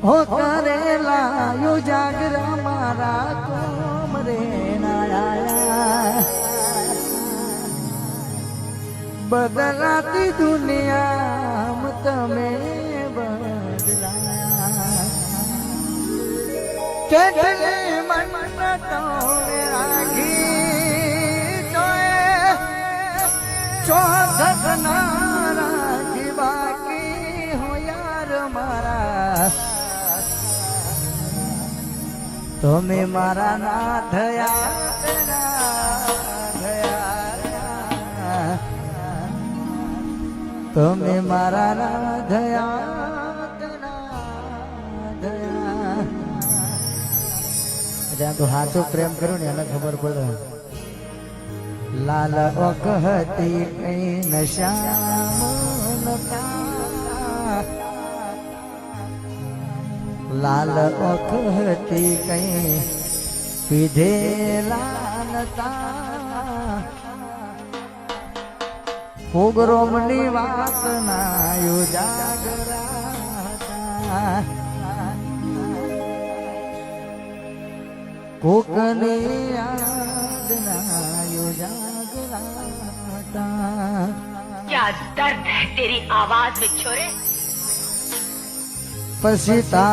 हो करेला यो जागरा मारा कोमरे नाया बदलाती दुनिया तमे बदलाया કેટલે મન્નતો રાખી ચોધક ના રાખી બાકી હો યાર મારા તમે મારા ના થયા તમે મારા ના થયા જ્યાં તો હાચો પ્રેમ કર્યો ને એને ખબર પડે લાલ વખતી કઈ નશા લાલ વખતી કઈ પીધેલા નતા ઉગ્રોમની વાત ના જાગરા कोकने याद नायो जागराता क्या दर्द है तेरी आवाज में छोरे पसीता